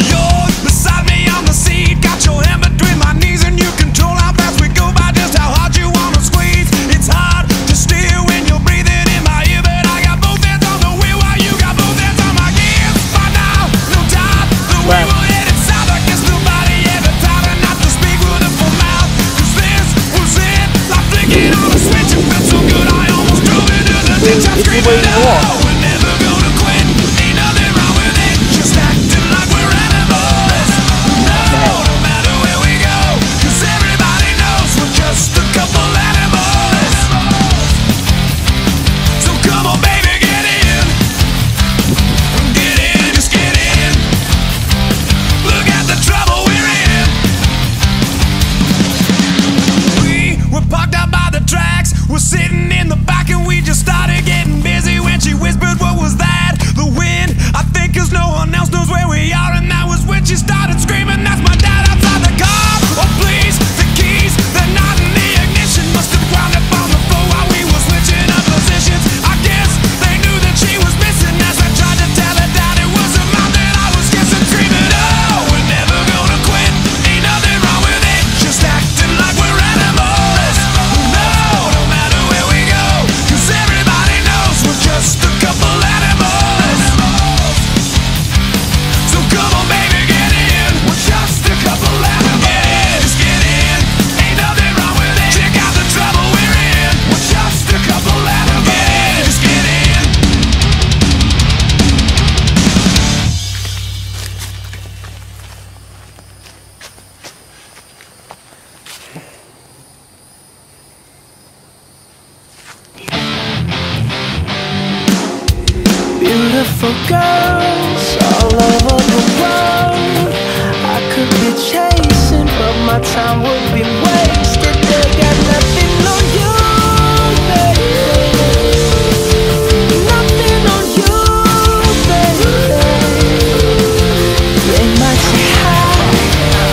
You're beside me on the seat, got your hand between my knees, and you control how fast we go by, just how hard you wanna squeeze. It's hard to steer when you're breathing in my ear, but I got both hands on the wheel while you got both hands on my gears. By now, no time, the wheel will hit it south. I guess nobody ever taught her not to speak with a full mouth, 'cause this was it, like flicking on a switch. It felt so good I almost drove into the ditch. I'm screaming, oh, we're never gonna quit, ain't nothing wrong with it, just acting like we're animals. No, no matter where we go, 'cause everybody knows we're just a couple animals. So come on baby, get in, just get in. Look at the trouble we're in. We were parked out by the tracks, we're sitting in the back, and we just started getting busy when she whispered, what was that? The wind, I think, 'cause no one else knows where we are. And that was when she started screaming, that's my dad outside the car. Oh please, the keys, they're not in the ignition. Must have wound up on the floor while we were switching up positions. I guess they knew that she was missing as I tried to tell her that it was a mouth that I was kissing. Screaming, oh, we're never gonna quit, ain't nothing wrong with it, just acting like we're animals. No, no matter where we go, 'cause everybody knows we're just a couple animals. So come on baby, get in, we're just a couple animals. Get in, just get in, ain't nothing wrong with it, check out the trouble we're in, we're just a couple animals. Get in, just get in. Beautiful girls all over the world,